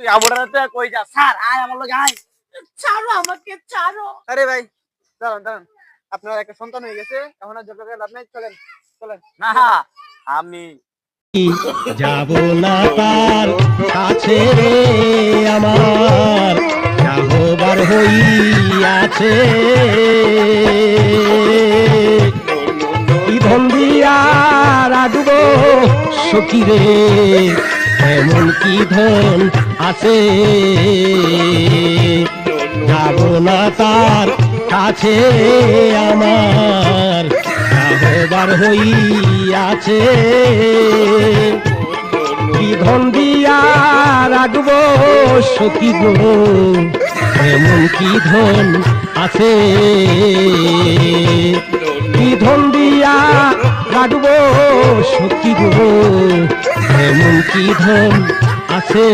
তুই আবরাতে কই যা স্যার আয় আমার লগে আয়। ছাড়ো আমাকে, ছাড়ো। আরে ভাই দাঁড়ান দাঁড়ান, আপনার একটা সন্তান হয়ে গেছে, এখন আর যোগ্য লাভ নাই, চলেন চলেন। না আমি যাব না তার কাছে আমার যাহবার হইয়াছে কি ধন দিয়া রাখব সখী রে এমন কি ধন আছে যাব না তার কাছে আমার যাহবার হইয়াছে কি ধন দিয়া রাখব সখী গো এমন কি ধন আছে কি ধন দিয়া রাখব সখী গো এমন কি ধন আছে